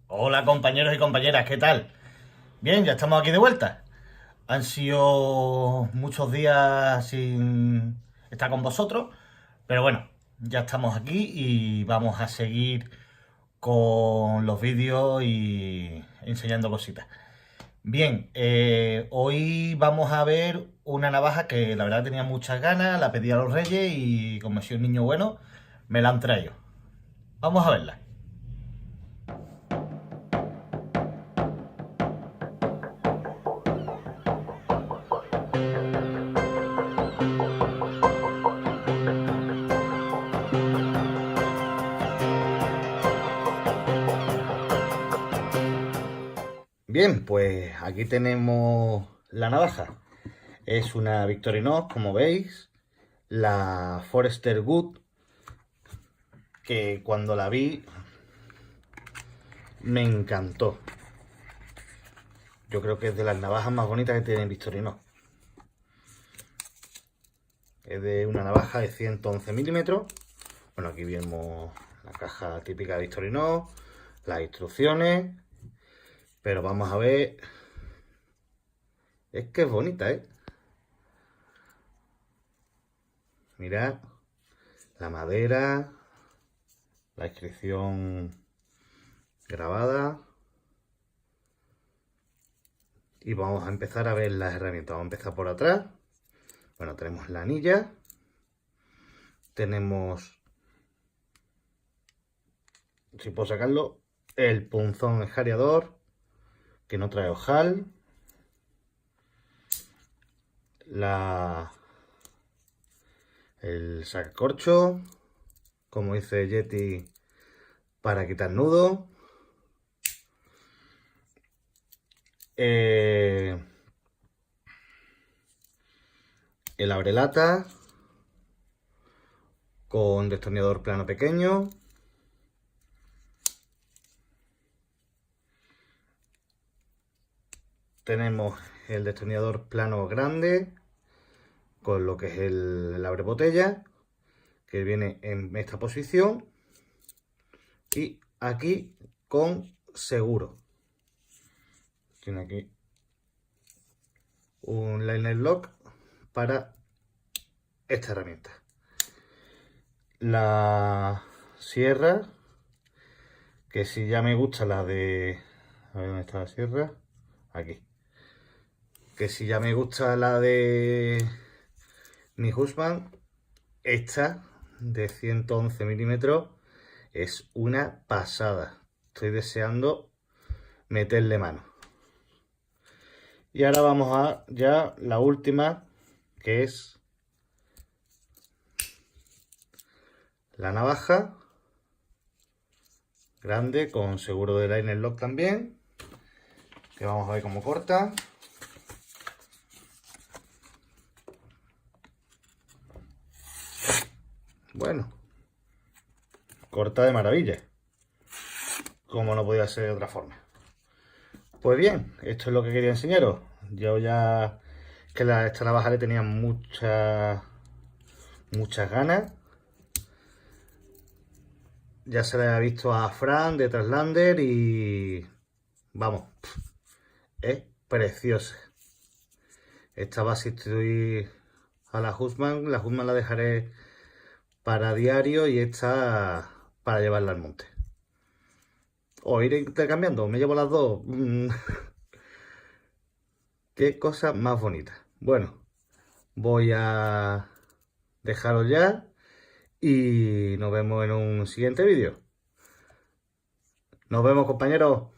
Hola compañeros y compañeras, ¿qué tal? Bien, ya estamos aquí de vuelta. Han sido muchos días sin estar con vosotros, pero bueno, ya estamos aquí y vamos a seguir con los vídeos y enseñando cositas. Bien, hoy vamos a ver una navaja que la verdad tenía muchas ganas, la pedí a los reyes y como soy un niño bueno, me la han traído. Vamos a verla. Bien, pues aquí tenemos la navaja. Es una Victorinox, como veis, la Forester Good, que cuando la vi me encantó. Yo creo que es de las navajas más bonitas que tiene Victorinox. Es de una navaja de 111 milímetros. Bueno, aquí vemos la caja típica de Victorinox, las instrucciones, pero vamos a ver. Es que es bonita, ¿eh? Mirad la madera, la inscripción grabada. Y vamos a empezar a ver las herramientas. Vamos a empezar por atrás. Bueno, tenemos la anilla. Tenemos, si puedo sacarlo, el punzón escariador, que no trae ojal. El sacacorcho, como dice Yeti, para quitar nudo. El abrelata con destornillador plano pequeño. Tenemos el destornillador plano grande con lo que es el abre botella, que viene en esta posición, y aquí con seguro. Tiene aquí un liner lock para esta herramienta. La sierra, que si ya me gusta la de... A ver dónde está la sierra. Aquí. Que si ya me gusta la de mi Husman, esta de 111 milímetros es una pasada. Estoy deseando meterle mano. Y ahora vamos a ya la última, que es la navaja grande con seguro de liner lock también, que vamos a ver cómo corta. Bueno, corta de maravilla, como no podía ser de otra forma. Pues bien, esto es lo que quería enseñaros. Yo ya que esta navaja le tenía muchas ganas. Ya se la había visto a Fran de Traslander y vamos, es preciosa. Esta va a sustituir a la Husman. La Husman la dejaré para diario y esta para llevarla al monte. O ir intercambiando, me llevo las dos. Qué cosa más bonita. Bueno, voy a dejaros ya y nos vemos en un siguiente vídeo. Nos vemos, compañeros.